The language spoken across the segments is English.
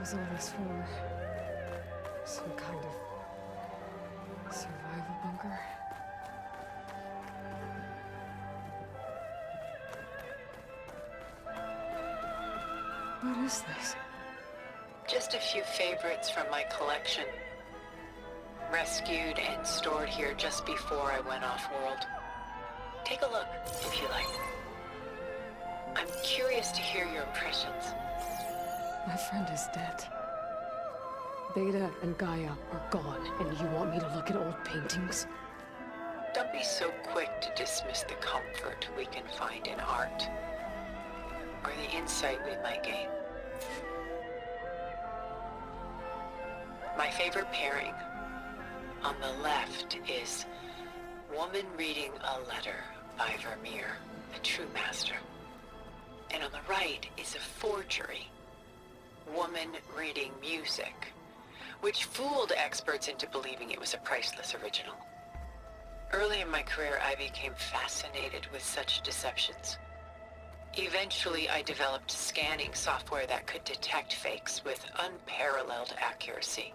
was all this for? Some kind of survival bunker? What is this? Just a few favorites from my collection. Rescued and stored here just before I went off-world. Take a look, if you like. I'm curious to hear your impressions. My friend is dead. Beta and Gaia are gone, and you want me to look at old paintings? Don't be so quick to dismiss the comfort we can find in art, or the insight we might gain. My favorite pairing on the left is Woman Reading a Letter by Vermeer, a true master. And on the right is a forgery, Woman Reading Music, which fooled experts into believing it was a priceless original. Early in my career, I became fascinated with such deceptions. Eventually, I developed scanning software that could detect fakes with unparalleled accuracy.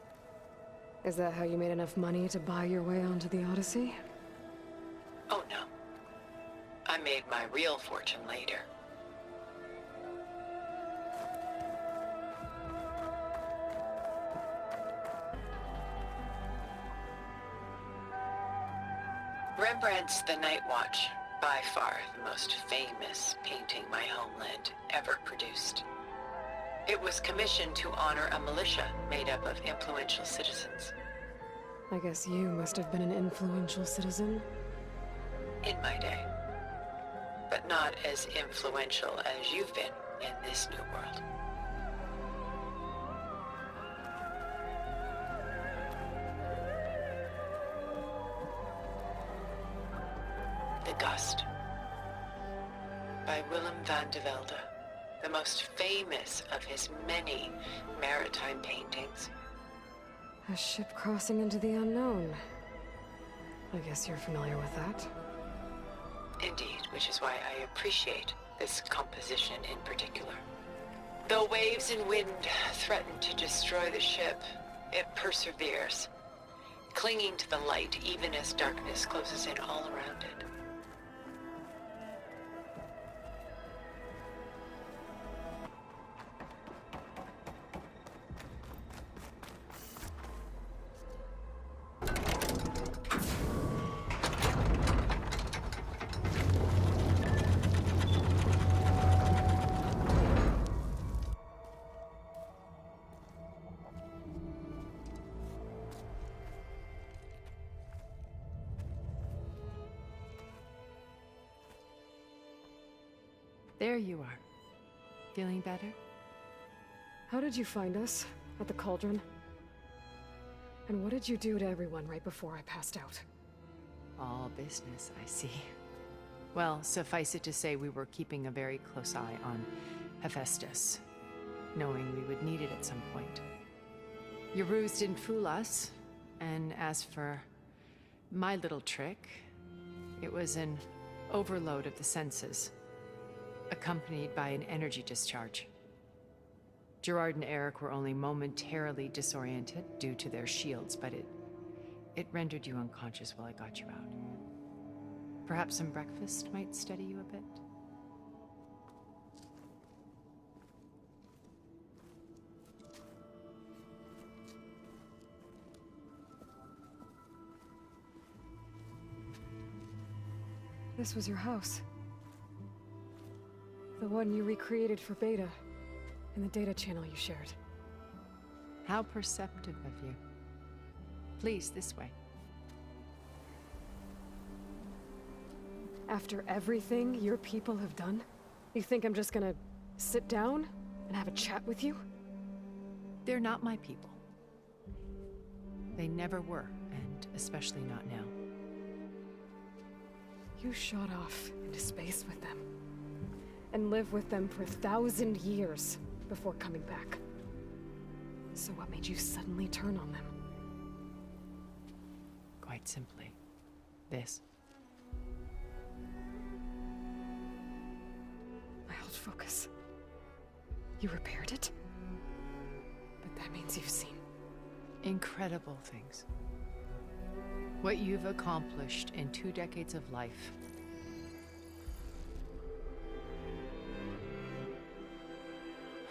Is that how you made enough money to buy your way onto the Odyssey? Oh no. I made my real fortune later. Rembrandt's The Night Watch, by far the most famous painting my homeland ever produced. It was commissioned to honor a militia made up of influential citizens. I guess you must have been an influential citizen. In my day. But not as influential as you've been in this new world. The Gust, by Willem van de Velde, the most famous of his many maritime paintings. A ship crossing into the unknown. I guess you're familiar with that. Indeed, which is why I appreciate this composition in particular. Though waves and wind threaten to destroy the ship, it perseveres, clinging to the light even as darkness closes in all around it. There you are. Feeling better? How did you find us? At the cauldron? And what did you do to everyone right before I passed out? All business, I see. Well, suffice it to say we were keeping a very close eye on Hephaestus, knowing we would need it at some point. Your ruse didn't fool us, and as for my little trick, it was an overload of the senses, accompanied by an energy discharge. Gerard and Eric were only momentarily disoriented due to their shields, but it rendered you unconscious while I got you out. Perhaps some breakfast might steady you a bit? This was your house. The one you recreated for Beta, in the data channel you shared. How perceptive of you. Please, this way. After everything your people have done, you think I'm just gonna sit down and have a chat with you? They're not my people. They never were, and especially not now. You shot off into space with them, and lived with them for 1,000 years before coming back. So what made you suddenly turn on them? Quite simply, this. My old focus. You repaired it? That means you've seen. Incredible things. What you've accomplished in 2 decades of life.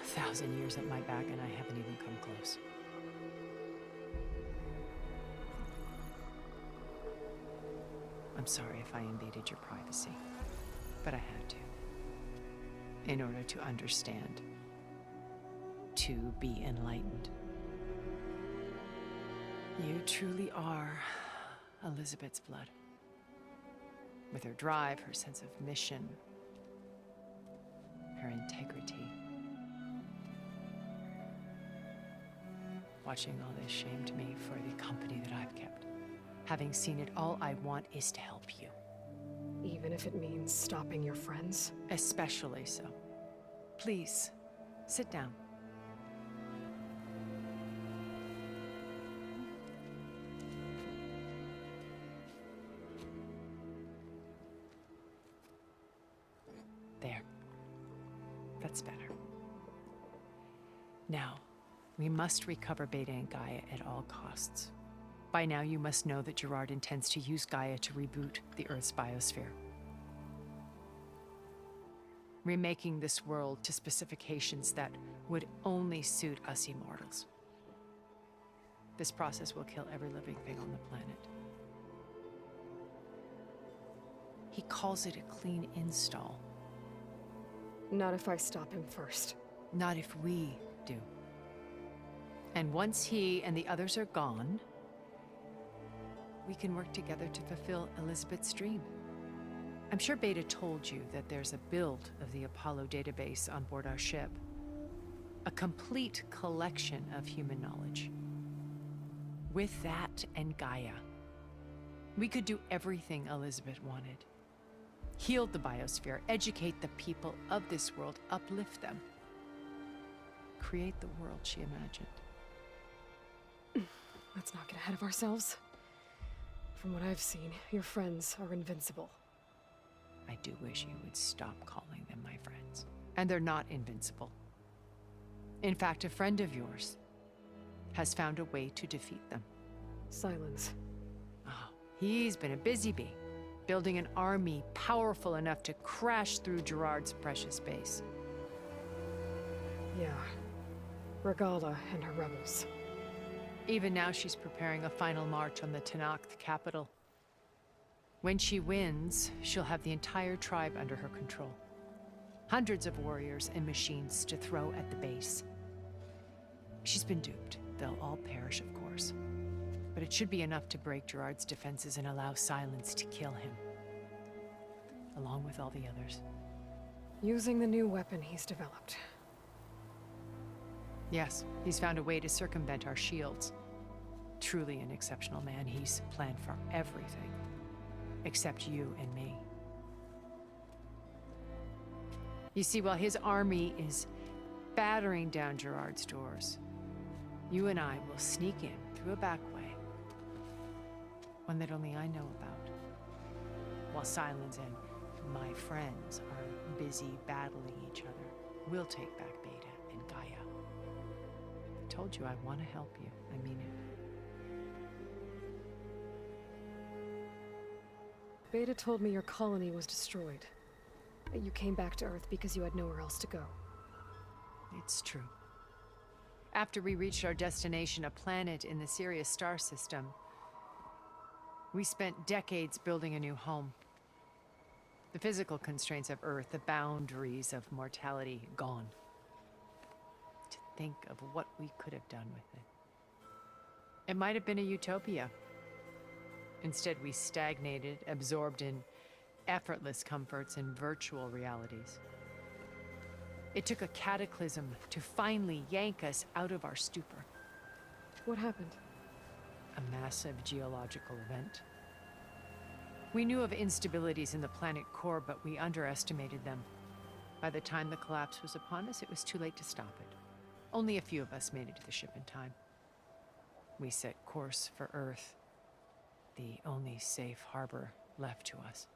A 1,000 years at my back and I haven't even come close. I'm sorry if I invaded your privacy, but I had to. In order to understand, to be enlightened. You truly are Elisabet's blood. With her drive, her sense of mission, her integrity. Watching all this shamed me for the company that I've kept. Having seen it, all I want is to help you. Even if it means stopping your friends? Especially so. Please, sit down. There. That's better. Now, we must recover Beta and Gaia at all costs. By now, you must know that Gerard intends to use Gaia to reboot the Earth's biosphere. Remaking this world to specifications that would only suit us immortals. This process will kill every living thing on the planet. He calls it a clean install. Not if I stop him first. Not if we do. And once he and the others are gone, we can work together to fulfill Elisabet's dream. I'm sure Beta told you that there's a build of the Apollo database on board our ship. A complete collection of human knowledge. With that and Gaia, we could do everything Elisabet wanted. Heal the biosphere, educate the people of this world, uplift them. Create the world she imagined. Let's not get ahead of ourselves. From what I've seen, your friends are invincible. I do wish you would stop calling them my friends. And they're not invincible. In fact, a friend of yours has found a way to defeat them. Silence. Oh, he's been a busy bee, building an army powerful enough to crash through Gerard's precious base. Yeah. Regala and her rebels. Even now, she's preparing a final march on the Tenakth capital. When she wins, she'll have the entire tribe under her control. Hundreds of warriors and machines to throw at the base. She's been duped. They'll all perish, of course. But it should be enough to break Gerard's defenses and allow Silence to kill him. Along with all the others. Using the new weapon he's developed. Yes, he's found a way to circumvent our shields. Truly an exceptional man. He's planned for everything. Except you and me. You see, while his army is battering down Gerard's doors, you and I will sneak in through a back way. One that only I know about. While Silence and my friends are busy battling each other, we'll take back Beta and Gaia. I told you I want to help you. I mean it. Beta told me your colony was destroyed. You came back to Earth because you had nowhere else to go. It's true. After we reached our destination, a planet in the Sirius star system, we spent decades building a new home. The physical constraints of Earth, the boundaries of mortality, gone. To think of what we could have done with it. It might have been a utopia. Instead, we stagnated, absorbed in effortless comforts and virtual realities. It took a cataclysm to finally yank us out of our stupor. What happened? A massive geological event. We knew of instabilities in the planet core, but we underestimated them. By the time the collapse was upon us, it was too late to stop it. Only a few of us made it to the ship in time. We set course for Earth, the only safe harbor left to us.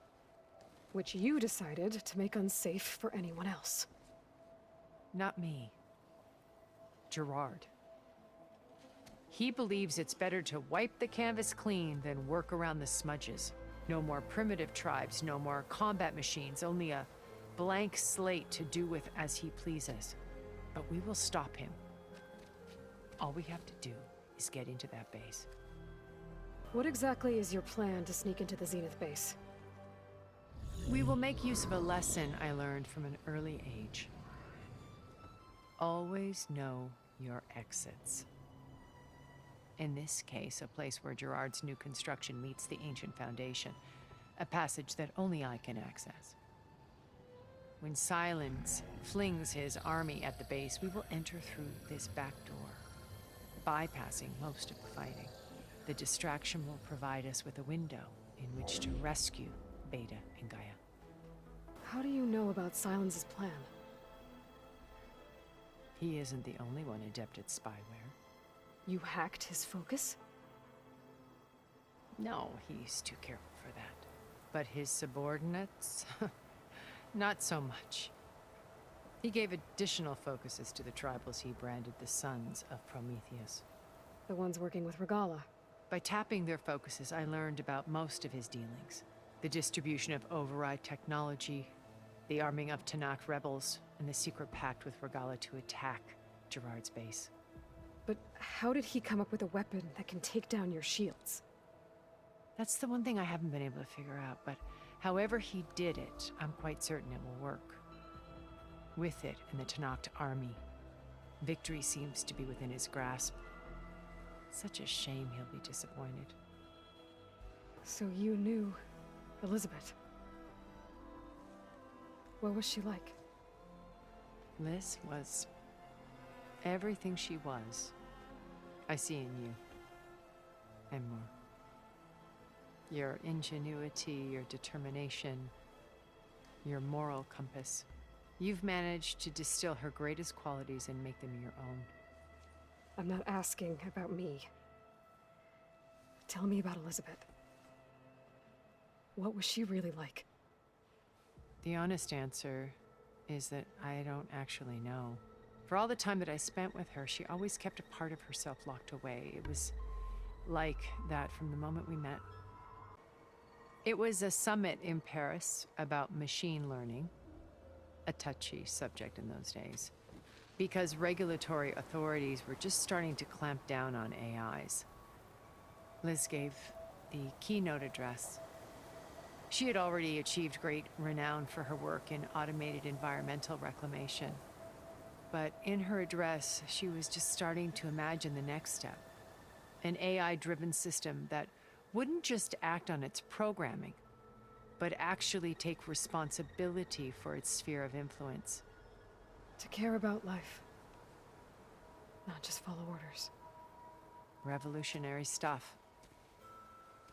Which you decided to make unsafe for anyone else. Not me. Gerard. He believes it's better to wipe the canvas clean than work around the smudges. No more primitive tribes, no more combat machines, only a blank slate to do with as he pleases. But we will stop him. All we have to do is get into that base. What exactly is your plan to sneak into the Zenith base? We will make use of a lesson I learned from an early age. Always know your exits. In this case, a place where Gerard's new construction meets the ancient foundation, a passage that only I can access. When Silence flings his army at the base, we will enter through this back door, bypassing most of the fighting. The distraction will provide us with a window in which to rescue Beta and Gaia. How do you know about Silence's plan? He isn't the only one adept at spyware. You hacked his focus? No, he's too careful for that. But his subordinates? Not so much. He gave additional focuses to the tribals he branded the Sons of Prometheus. The ones working with Regala. By tapping their focuses, I learned about most of his dealings. The distribution of override technology, the arming of Tanakh rebels, and the secret pact with Regala to attack Gerard's base. But how did he come up with a weapon that can take down your shields? That's the one thing I haven't been able to figure out, but however he did it, I'm quite certain it will work. With it and the Tanakh army, victory seems to be within his grasp. Such a shame he'll be disappointed. So you knew Elisabet. What was she like? Liz was everything she was. I see in you. And more. Your ingenuity, your determination, your moral compass. You've managed to distill her greatest qualities and make them your own. I'm not asking about me. Tell me about Elisabet. What was she really like? The honest answer is that I don't actually know. For all the time that I spent with her, she always kept a part of herself locked away. It was like that from the moment we met. It was a summit in Paris about machine learning, a touchy subject in those days, because regulatory authorities were just starting to clamp down on AIs. Liz gave the keynote address. She had already achieved great renown for her work in automated environmental reclamation. But in her address, she was just starting to imagine the next step, an AI-driven system that wouldn't just act on its programming, but actually take responsibility for its sphere of influence. To care about life, not just follow orders. Revolutionary stuff.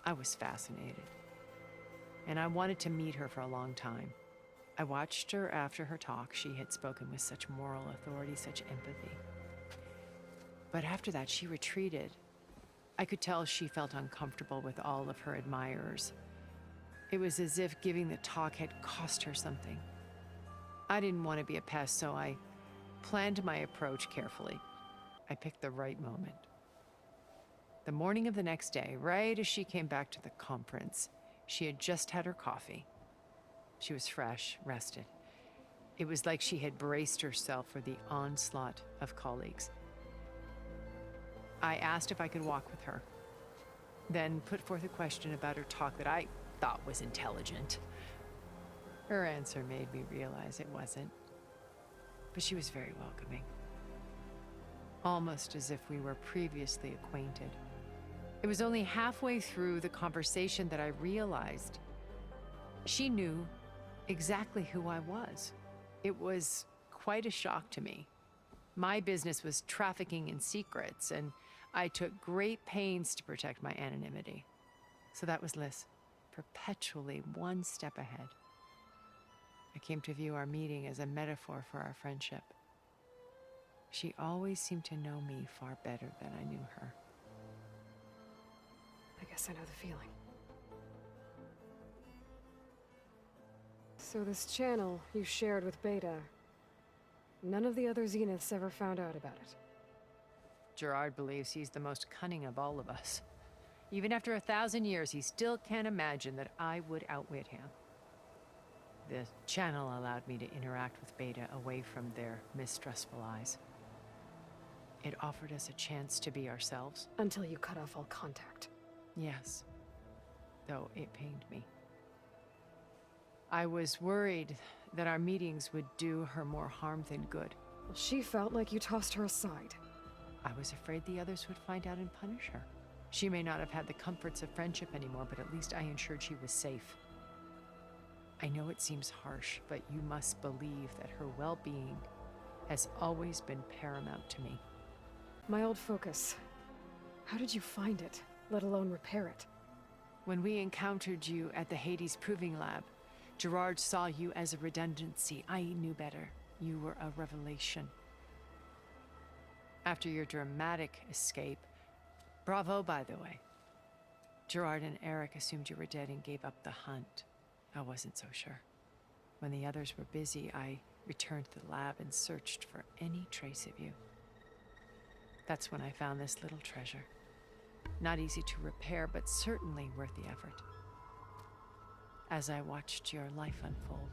I was fascinated, and I wanted to meet her for a long time. I watched her after her talk. She had spoken with such moral authority, such empathy. But after that, she retreated. I could tell she felt uncomfortable with all of her admirers. It was as if giving the talk had cost her something. I didn't want to be a pest, so I planned my approach carefully. I picked the right moment. The morning of the next day, right as she came back to the conference, she had just had her coffee. She was fresh, rested. It was like she had braced herself for the onslaught of colleagues. I asked if I could walk with her, then put forth a question about her talk that I thought was intelligent. Her answer made me realize it wasn't, but she was very welcoming, almost as if we were previously acquainted. It was only halfway through the conversation that I realized she knew exactly who I was. It was quite a shock to me. My business was trafficking in secrets, and I took great pains to protect my anonymity. So that was Liz, perpetually one step ahead. I came to view our meeting as a metaphor for our friendship. She always seemed to know me far better than I knew her. I guess I know the feeling. So this channel you shared with Beta, none of the other Zeniths ever found out about it? Gerard believes he's the most cunning of all of us. Even after 1,000 years, he still can't imagine that I would outwit him. The channel allowed me to interact with Beta away from their mistrustful eyes. It offered us a chance to be ourselves. Until you cut off all contact. Yes, though it pained me. I was worried that our meetings would do her more harm than good. Well, she felt like you tossed her aside. I was afraid the others would find out and punish her. She may not have had the comforts of friendship anymore, but at least I ensured she was safe. I know it seems harsh, but you must believe that her well-being has always been paramount to me. My old focus. How did you find it, let alone repair it? When we encountered you at the Hades Proving Lab, Gerard saw you as a redundancy. I knew better. You were a revelation. After your dramatic escape, bravo, by the way. Gerard and Eric assumed you were dead and gave up the hunt. I wasn't so sure. When the others were busy, I returned to the lab and searched for any trace of you. That's when I found this little treasure. Not easy to repair, but certainly worth the effort. As I watched your life unfold,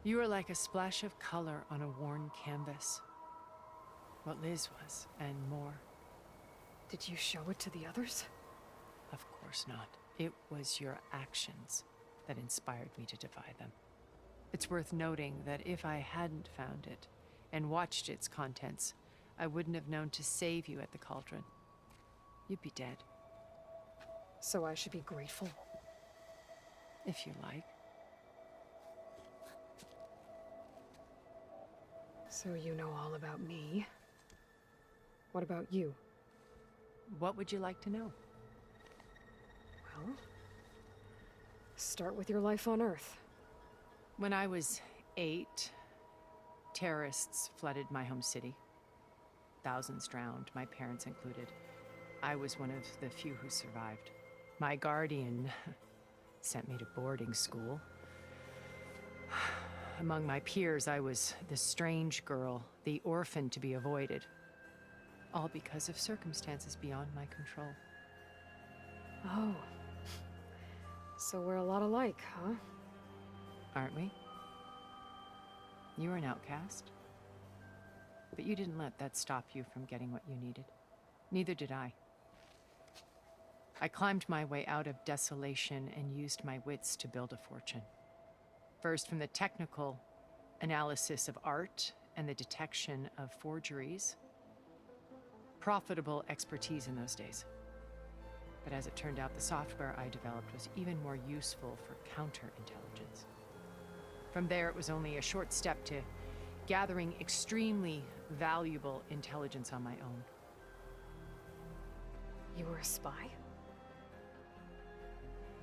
you were like a splash of color on a worn canvas. What Liz was, and more. Did you show it to the others? Of course not. It was your actions that inspired me to defy them. It's worth noting that if I hadn't found it and watched its contents, I wouldn't have known to save you at the cauldron. You'd be dead. So I should be grateful? If you like. So you know all about me. What about you? What would you like to know? Well, start with your life on Earth. When I was 8, terrorists flooded my home city. Thousands drowned, my parents included. I was one of the few who survived. My guardian sent me to boarding school. Among my peers, I was the strange girl, the orphan to be avoided. All because of circumstances beyond my control. Oh. So we're a lot alike, huh? Aren't we? You were an outcast. But you didn't let that stop you from getting what you needed. Neither did I. I climbed my way out of desolation and used my wits to build a fortune. First, from the technical analysis of art and the detection of forgeries. Profitable expertise in those days. But as it turned out, the software I developed was even more useful for counterintelligence. From there, it was only a short step to gathering extremely valuable intelligence on my own. You were a spy?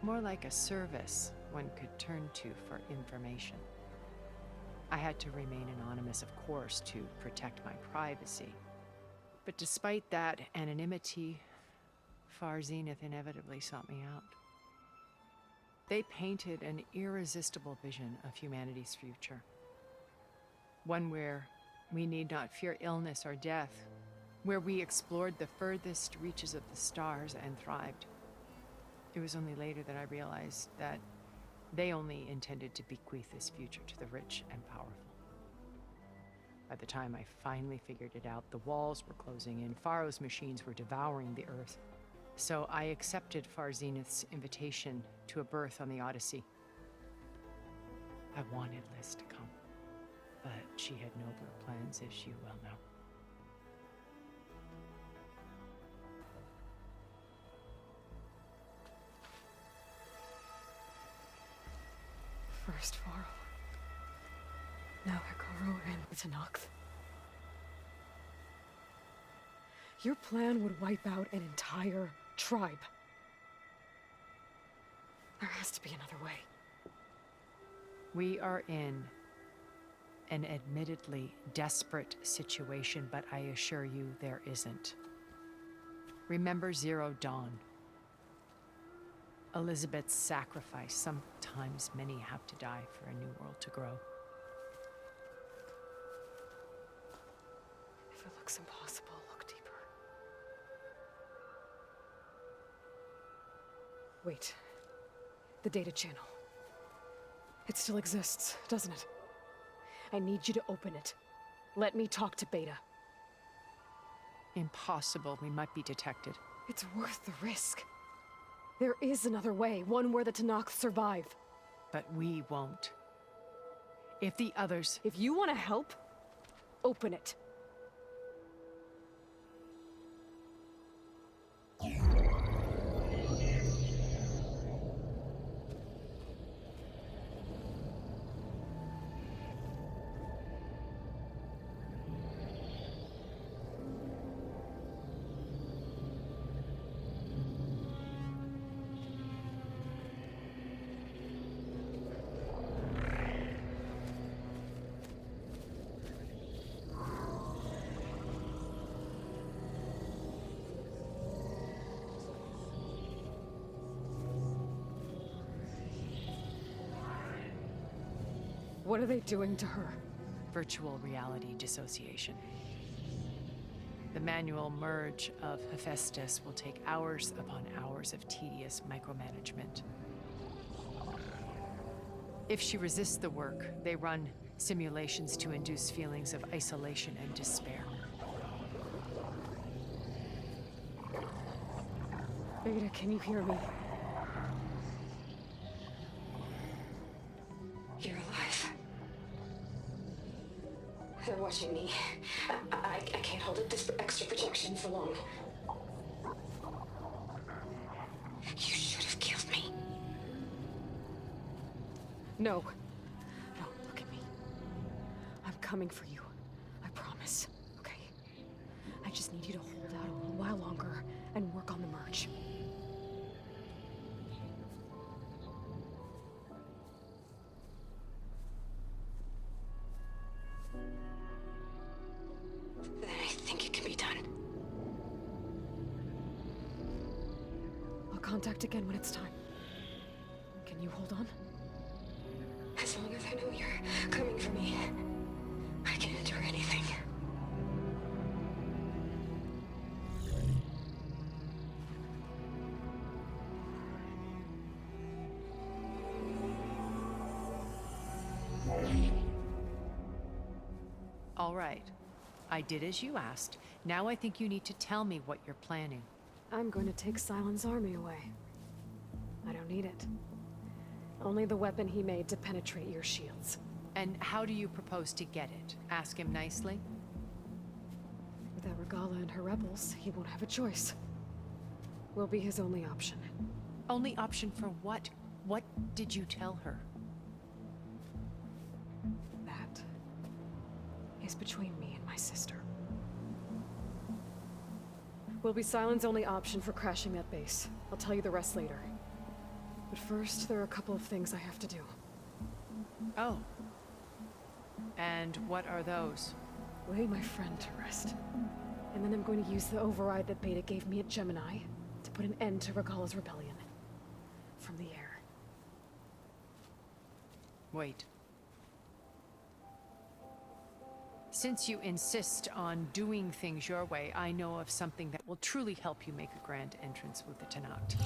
More like a service one could turn to for information. I had to remain anonymous, of course, to protect my privacy. But despite that anonymity, Zenith inevitably sought me out. They painted an irresistible vision of humanity's future. One where we need not fear illness or death, where we explored the furthest reaches of the stars and thrived. It was only later that I realized that they only intended to bequeath this future to the rich and powerful. By the time I finally figured it out, the walls were closing in, Pharaoh's machines were devouring the earth. So I accepted Zenith's invitation to a berth on the Odyssey. I wanted Liz to come, but she had nobler plans, as you well know. First Varl. Now Hikaru and Tanax. Your plan would wipe out an entire tribe. There has to be another way. We are in an admittedly desperate situation, but I assure you there isn't. Remember Zero Dawn. Elisabet's sacrifice. Sometimes many have to die for a new world to grow. If it looks impossible, look deeper. Wait. The data channel. It still exists, doesn't it? I need you to open it. Let me talk to Beta. Impossible. We might be detected. It's worth the risk. There is another way, one where the Tanakh survive. But we won't. If the others... If you want to help, open it. What are they doing to her? Virtual reality dissociation. The manual merge of Hephaestus will take hours upon hours of tedious micromanagement. If she resists the work, they run simulations to induce feelings of isolation and despair. Beta, can you hear me? You're alive. They're watching me. I can't hold up this extra projection for long. You should have killed me. No. No, look at me. I'm coming for you. I promise. Okay? I just need you to hold out a little while longer and work on the merge. Then I think it can be done. I'll contact again when it's time. Can you hold on? As long as I know you're coming for me, I can endure anything. All right. I did as you asked. Now I think you need to tell me what you're planning. I'm going to take Silent's army away. I don't need it. Only the weapon he made to penetrate your shields. And how do you propose to get it? Ask him nicely? Without Regala and her rebels, he won't have a choice. We'll be his only option. Only option for what? What did you tell her? That is between me and my sister. Will be Silent's only option for crashing that base. I'll tell you the rest later. But first, there are a couple of things I have to do. Oh. And what are those? Lay my friend to rest. And then I'm going to use the override that Beta gave me at Gemini to put an end to Regala's rebellion. From the air. Wait. Since you insist on doing things your way, I know of something that will truly help you make a grand entrance with the Tanakh.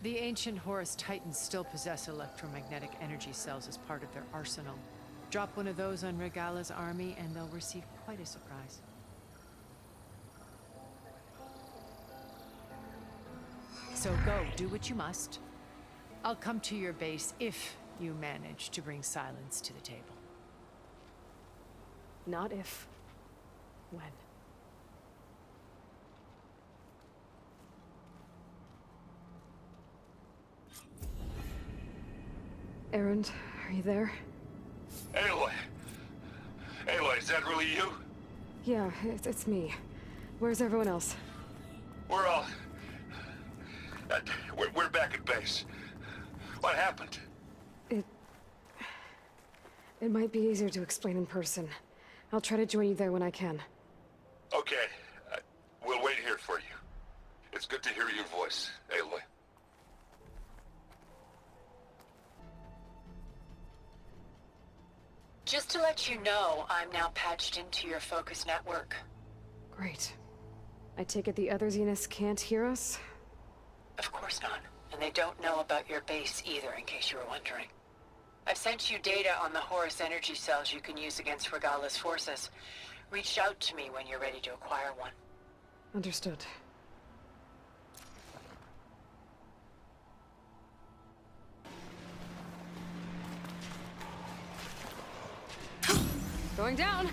The ancient Horus Titans still possess electromagnetic energy cells as part of their arsenal. Drop one of those on Regala's army and they'll receive quite a surprise. So go, do what you must. I'll come to your base if you manage to bring silence to the table. Not if. When. Erend, are you there? Aloy! Aloy, is that really you? Yeah, it's me. Where's everyone else? We're all... we're back at base. What happened? It might be easier to explain in person. I'll try to join you there when I can. Okay. We'll wait here for you. It's good to hear your voice, Aloy. Just to let you know, I'm now patched into your focus network. Great. I take it the other Zeniths can't hear us? Of course not. And they don't know about your base either, in case you were wondering. I've sent you data on the Horus energy cells you can use against Regala's forces. Reach out to me when you're ready to acquire one. Understood. Going down!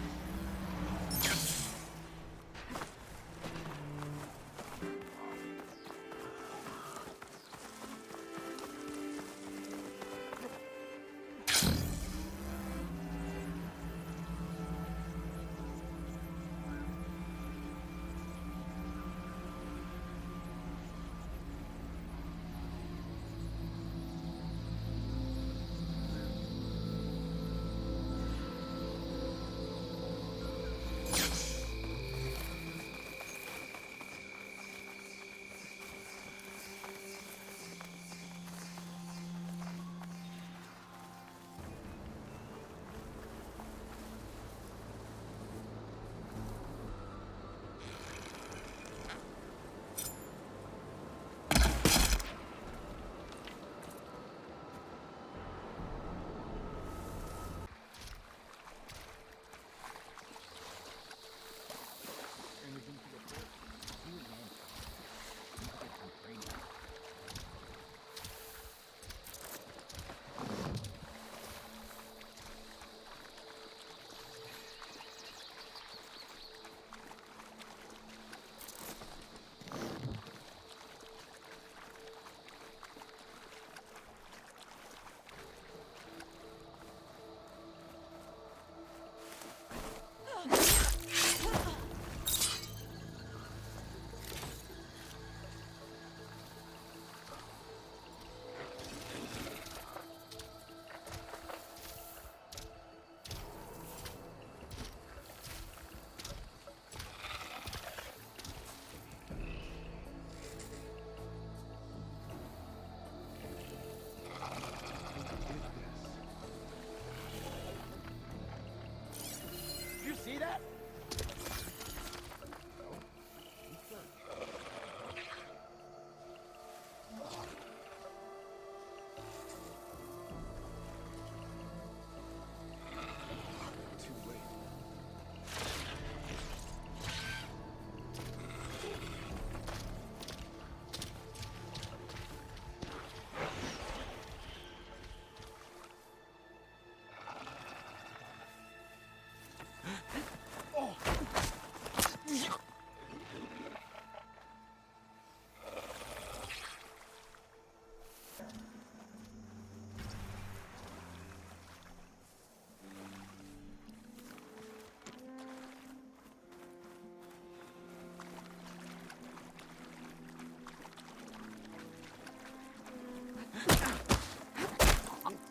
See that?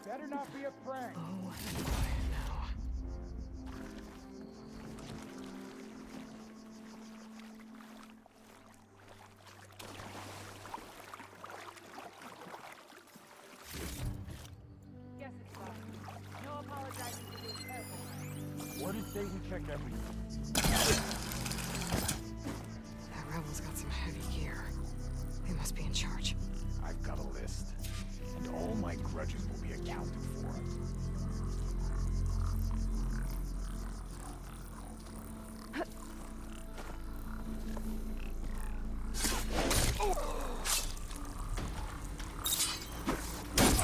Better not be a prank. Oh, Guess it's fine. No apologizing for being careful. What did Satan check everything? that rebel's got some heavy gear. They must be in charge. I've got a list, and all my grudges will be accounted for.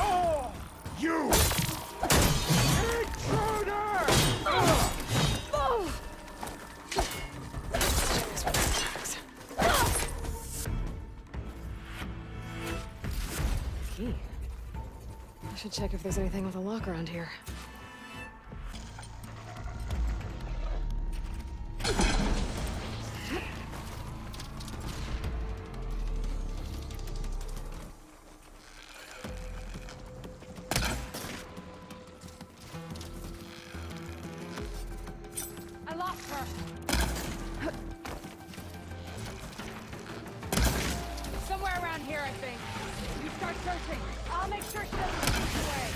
Oh! You! Intruder! Key. I should check if there's anything with a lock around here. I lost her. Somewhere around here, I think. You start searching. I'll make sure she doesn't get away.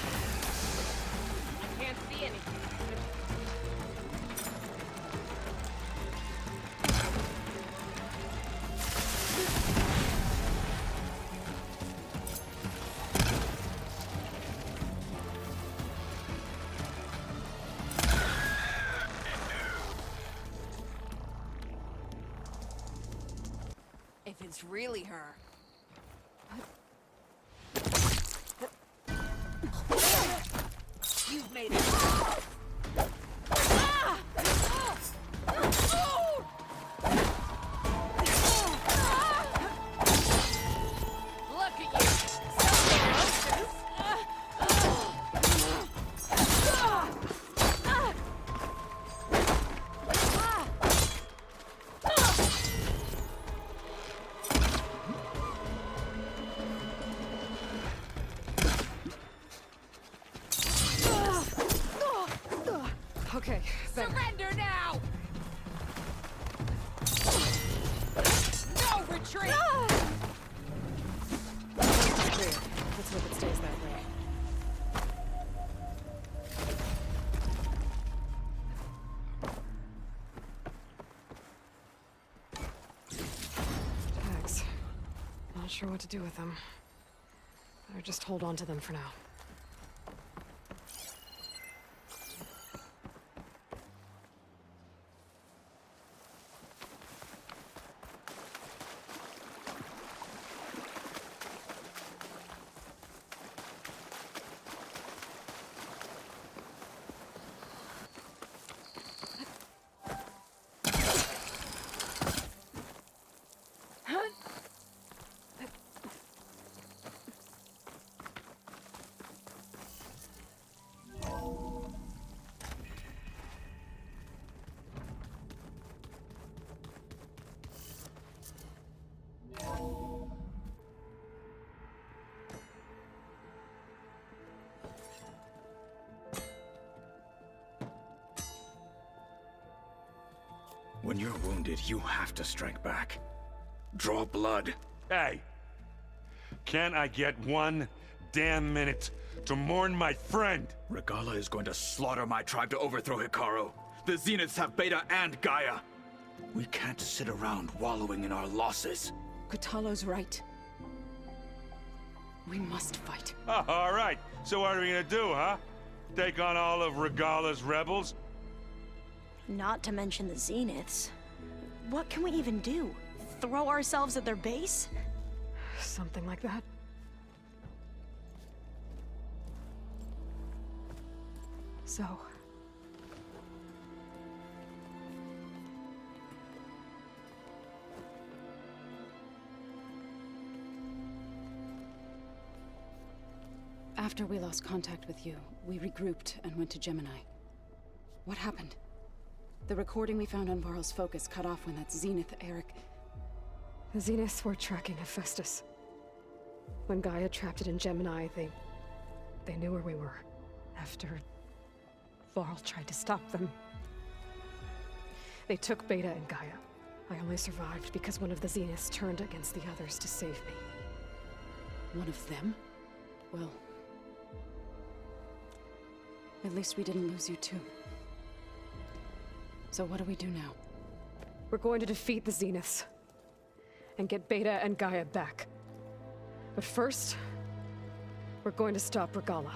really her. You've made it. Look at you. Okay, better. Surrender now! No retreat! Clear. Let's hope it stays that way. Tags. Not sure what to do with them. Better just hold on to them for now. When you're wounded, you have to strike back. Draw blood. Hey! Can't I get one damn minute to mourn my friend? Regala is going to slaughter my tribe to overthrow Hikaru. The Zeniths have Beta and Gaia. We can't sit around wallowing in our losses. Kutalo's right. We must fight. Oh, all right. So what are we gonna do, huh? Take on all of Regala's rebels? Not to mention the Zeniths. What can we even do? Throw ourselves at their base? Something like that. So... After we lost contact with you, we regrouped and went to Gemini. What happened? The recording we found on Varl's focus cut off when that Zenith, Eric... The Zeniths were tracking Hephaestus. When Gaia trapped it in Gemini, they knew where we were. After Varl tried to stop them. They took Beta and Gaia. I only survived because one of the Zeniths turned against the others to save me. One of them? Well... at least we didn't lose you too. So what do we do now? We're going to defeat the Zeniths. And get Beta and Gaia back. But first... we're going to stop Regala.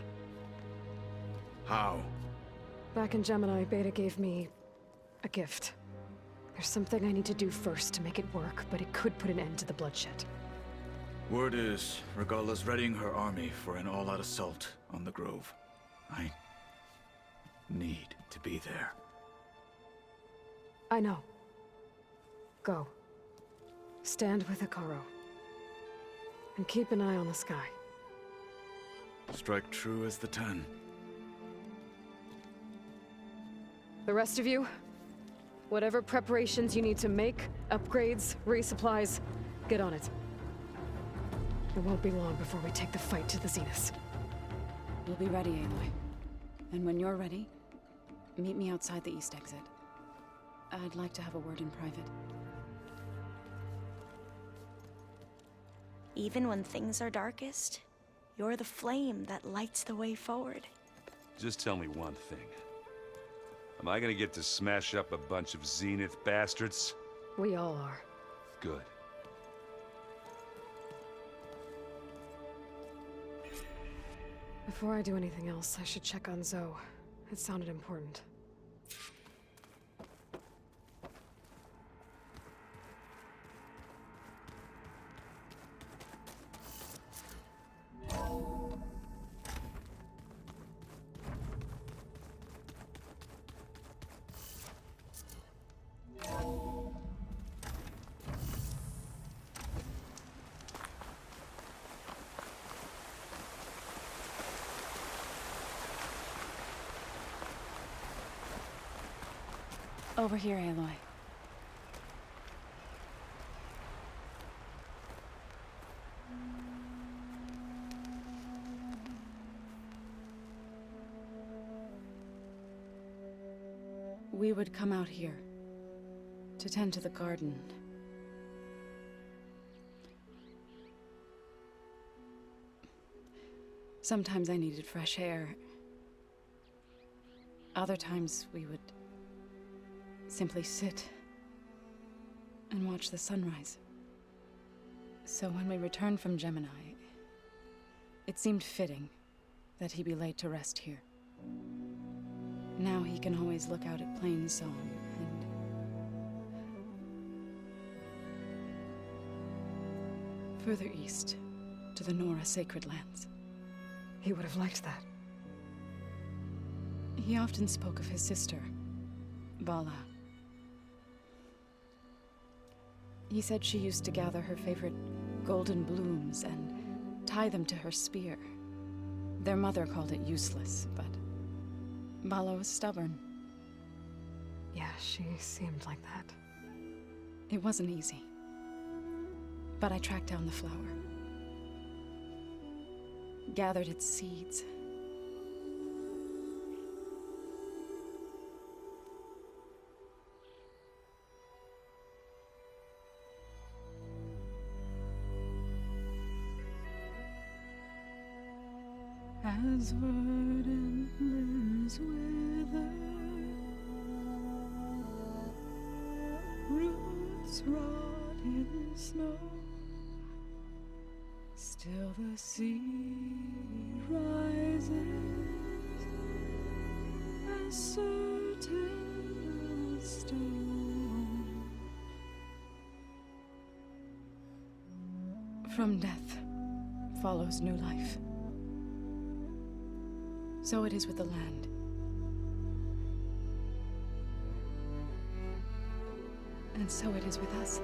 How? Back in Gemini, Beta gave me... a gift. There's something I need to do first to make it work, but it could put an end to the bloodshed. Word is, Regala's readying her army for an all-out assault on the Grove. I need to be there. I know. Go. Stand with Hikaru. And keep an eye on the sky. Strike true as the 10. The rest of you, whatever preparations you need to make, upgrades, resupplies, get on it. It won't be long before we take the fight to the Zeniths. We'll be ready, Aloy. And when you're ready, meet me outside the east exit. I'd like to have a word in private. Even when things are darkest, you're the flame that lights the way forward. Just tell me one thing. Am I gonna get to smash up a bunch of Zenith bastards? We all are. Good. Before I do anything else, I should check on Zoe. It sounded important. Over here, Aloy. We would come out here to tend to the garden. Sometimes I needed fresh air. Other times we would simply sit and watch the sunrise. So when we returned from Gemini, it seemed fitting that he be laid to rest here. Now he can always look out at plain song and further east to the Nora sacred lands. He would have liked that. He often spoke of his sister, Vala. He said she used to gather her favorite golden blooms and tie them to her spear. Their mother called it useless, but Vala was stubborn. Yeah, she seemed like that. It wasn't easy. But I tracked down the flower. Gathered its seeds. As verdant limbs wither, roots rot in snow, still the seed rises, as certain as stone. From death follows new life. So it is with the land. And so it is with us.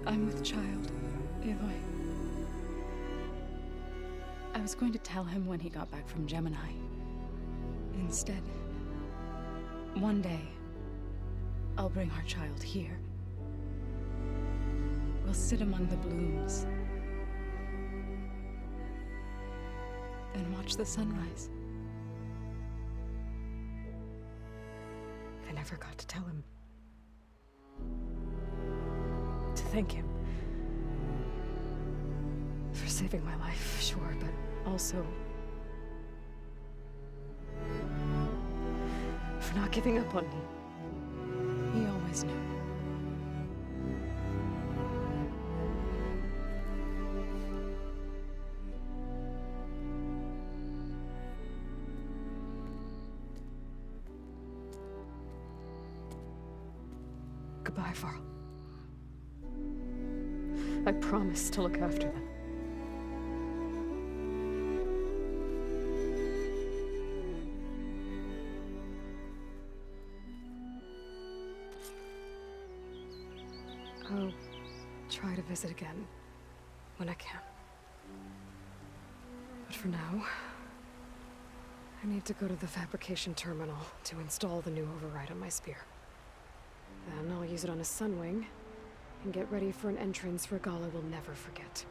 I'm with child, Aloy. I was going to tell him when he got back from Gemini. Instead, one day, I'll bring our child here. We'll sit among the blooms and watch the sunrise. I never got to tell him. To thank him. For saving my life, sure, but also for not giving up on me. He always knew. Goodbye, Varl. I promise to look after them. I'll try to visit again when I can. But for now, I need to go to the fabrication terminal to install the new override on my spear. Then I'll use it on a sunwing and get ready for an entrance Regala will never forget.